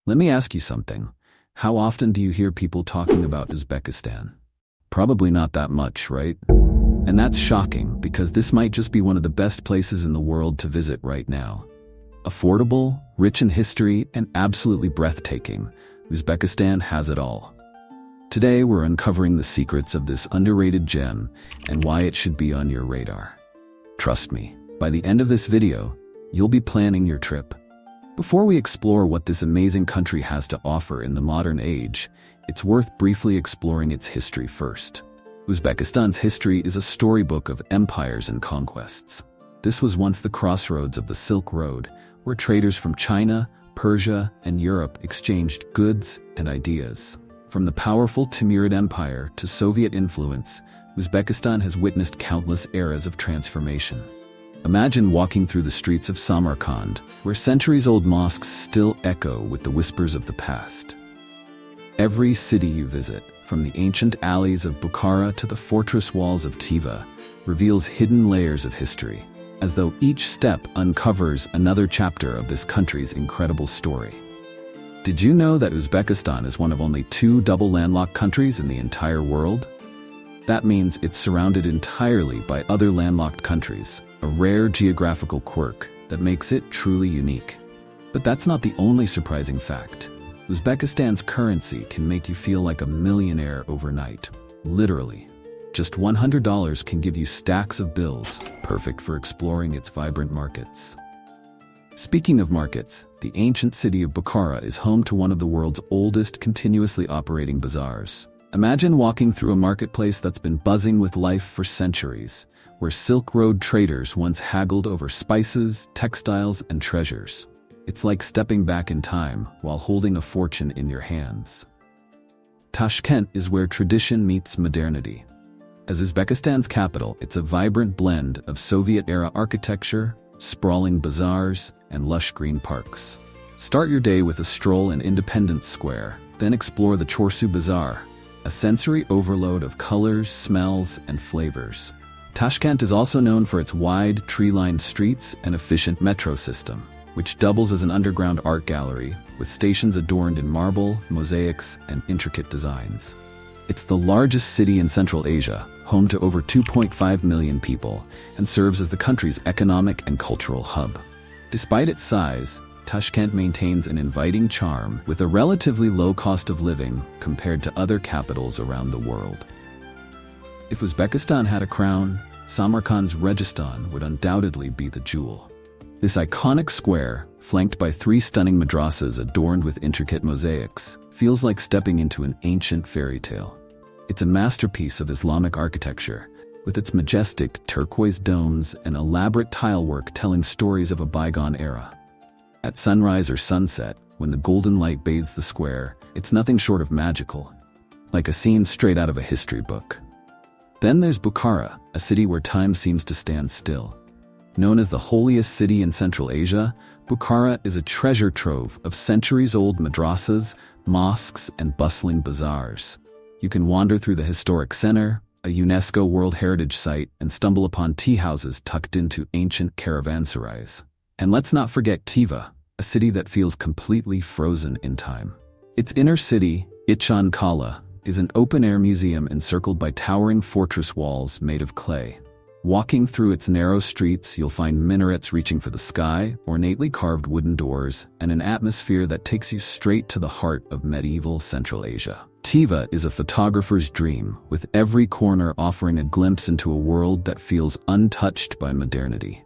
Let me ask you something. How often do you hear people talking about Uzbekistan? Probably not that much, right? And that's shocking because this might just be one of the best places in the world to visit right now. Affordable, rich in history, and absolutely breathtaking, Uzbekistan has it all. Today we're uncovering the secrets of this underrated gem and why it should be on your radar. Trust me, by the end of this video, you'll be planning your trip. Before we explore what this amazing country has to offer in the modern age, it's worth briefly exploring its history first. Uzbekistan's history is a storybook of empires and conquests. This was once the crossroads of the Silk Road, where traders from China, Persia, and Europe exchanged goods and ideas. From the powerful Timurid Empire to Soviet influence, Uzbekistan has witnessed countless eras of transformation. Imagine walking through the streets of Samarkand, where centuries-old mosques still echo with the whispers of the past. Every city you visit, from the ancient alleys of Bukhara to the fortress walls of Tiva, reveals hidden layers of history, as though each step uncovers another chapter of this country's incredible story. Did you know that Uzbekistan is one of only 2 double landlocked countries in the entire world? That means it's surrounded entirely by other landlocked countries, a rare geographical quirk that makes it truly unique. But that's not the only surprising fact. Uzbekistan's currency can make you feel like a millionaire overnight. Literally. Just $100 can give you stacks of bills, perfect for exploring its vibrant markets. Speaking of markets, the ancient city of Bukhara is home to one of the world's oldest continuously operating bazaars. Imagine walking through a marketplace that's been buzzing with life for centuries, where Silk Road traders once haggled over spices, textiles, and treasures. It's like stepping back in time while holding a fortune in your hands. Tashkent is where tradition meets modernity. As Uzbekistan's capital, it's a vibrant blend of Soviet-era architecture, sprawling bazaars, and lush green parks. Start your day with a stroll in Independence Square, then explore the Chorsu Bazaar, a sensory overload of colors, smells, and flavors. Tashkent is also known for its wide, tree-lined streets and efficient metro system, which doubles as an underground art gallery, with stations adorned in marble, mosaics, and intricate designs. It's the largest city in Central Asia, home to over 2.5 million people, and serves as the country's economic and cultural hub. Despite its size, Tashkent maintains an inviting charm with a relatively low cost of living compared to other capitals around the world. If Uzbekistan had a crown, Samarkand's Registan would undoubtedly be the jewel. This iconic square, flanked by 3 stunning madrasas adorned with intricate mosaics, feels like stepping into an ancient fairy tale. It's a masterpiece of Islamic architecture, with its majestic turquoise domes and elaborate tilework telling stories of a bygone era. At sunrise or sunset, when the golden light bathes the square, it's nothing short of magical, like a scene straight out of a history book. Then there's Bukhara, a city where time seems to stand still. Known as the holiest city in Central Asia, Bukhara is a treasure trove of centuries-old madrasas, mosques, and bustling bazaars. You can wander through the historic center, a UNESCO World Heritage Site, and stumble upon tea houses tucked into ancient caravanserais. And let's not forget Tiva, a city that feels completely frozen in time. Its inner city, Ichan Kala, is an open-air museum encircled by towering fortress walls made of clay. Walking through its narrow streets, you'll find minarets reaching for the sky, ornately carved wooden doors, and an atmosphere that takes you straight to the heart of medieval Central Asia. Tiva is a photographer's dream, with every corner offering a glimpse into a world that feels untouched by modernity.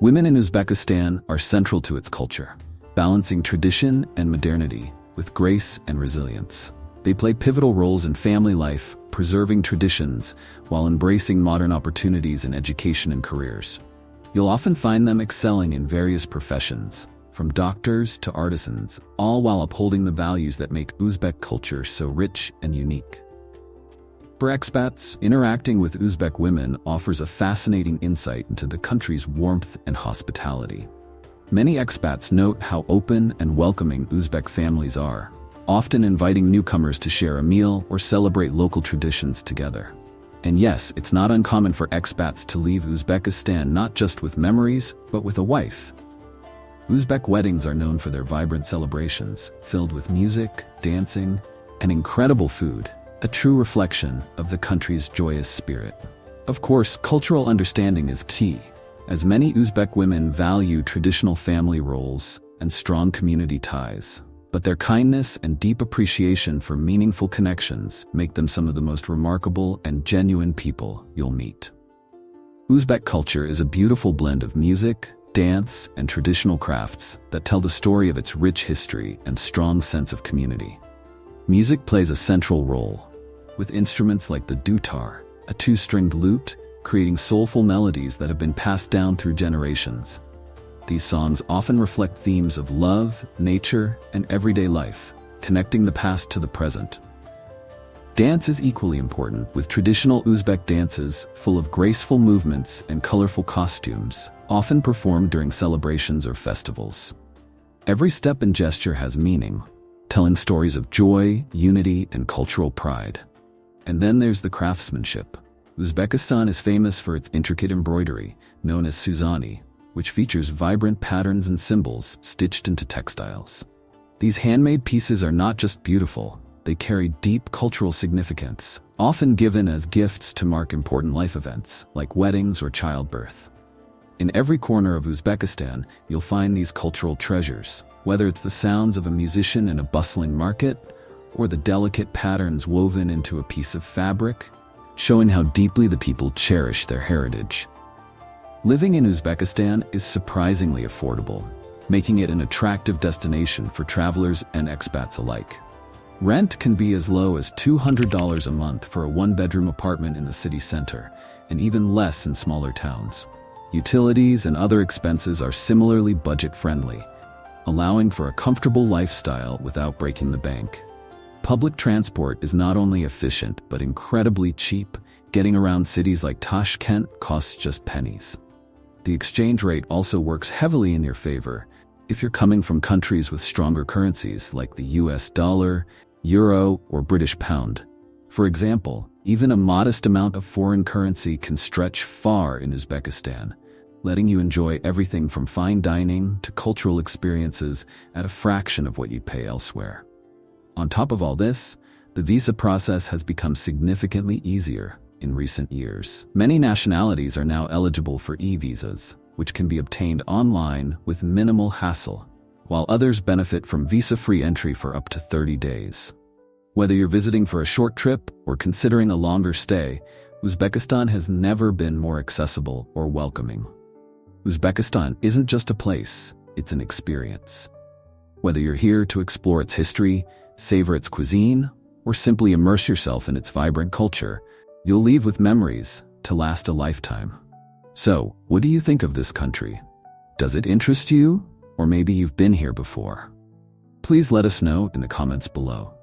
Women in Uzbekistan are central to its culture, balancing tradition and modernity with grace and resilience. They play pivotal roles in family life, preserving traditions while embracing modern opportunities in education and careers. You'll often find them excelling in various professions, from doctors to artisans, all while upholding the values that make Uzbek culture so rich and unique. For expats, interacting with Uzbek women offers a fascinating insight into the country's warmth and hospitality. Many expats note how open and welcoming Uzbek families are, often inviting newcomers to share a meal or celebrate local traditions together. And yes, it's not uncommon for expats to leave Uzbekistan not just with memories, but with a wife. Uzbek weddings are known for their vibrant celebrations, filled with music, dancing, and incredible food, a true reflection of the country's joyous spirit. Of course, cultural understanding is key, as many Uzbek women value traditional family roles and strong community ties. But their kindness and deep appreciation for meaningful connections make them some of the most remarkable and genuine people you'll meet. Uzbek culture is a beautiful blend of music, dance, and traditional crafts that tell the story of its rich history and strong sense of community. Music plays a central role, with instruments like the dutar, a two-stringed lute, creating soulful melodies that have been passed down through generations. These songs often reflect themes of love, nature, and everyday life, connecting the past to the present. Dance is equally important, with traditional Uzbek dances full of graceful movements and colorful costumes, often performed during celebrations or festivals. Every step and gesture has meaning, telling stories of joy, unity, and cultural pride. And then there's the craftsmanship. Uzbekistan is famous for its intricate embroidery, known as suzani, which features vibrant patterns and symbols stitched into textiles. These handmade pieces are not just beautiful, they carry deep cultural significance, often given as gifts to mark important life events, like weddings or childbirth. In every corner of Uzbekistan, you'll find these cultural treasures, whether it's the sounds of a musician in a bustling market, or the delicate patterns woven into a piece of fabric, showing how deeply the people cherish their heritage. Living in Uzbekistan is surprisingly affordable, making it an attractive destination for travelers and expats alike. Rent can be as low as $200 a month for a one-bedroom apartment in the city center, and even less in smaller towns. Utilities and other expenses are similarly budget-friendly, allowing for a comfortable lifestyle without breaking the bank. Public transport is not only efficient but incredibly cheap. Getting around cities like Tashkent costs just pennies. The exchange rate also works heavily in your favor if you're coming from countries with stronger currencies like the US dollar, euro, or British pound. For example, even a modest amount of foreign currency can stretch far in Uzbekistan, letting you enjoy everything from fine dining to cultural experiences at a fraction of what you'd pay elsewhere. On top of all this, the visa process has become significantly easier in recent years. Many nationalities are now eligible for e-visas, which can be obtained online with minimal hassle, while others benefit from visa-free entry for up to 30 days. Whether you're visiting for a short trip or considering a longer stay, Uzbekistan has never been more accessible or welcoming. Uzbekistan isn't just a place, it's an experience. Whether you're here to explore its history, savor its cuisine, or simply immerse yourself in its vibrant culture, you'll leave with memories to last a lifetime. So, what do you think of this country? Does it interest you? Or maybe you've been here before? Please let us know in the comments below.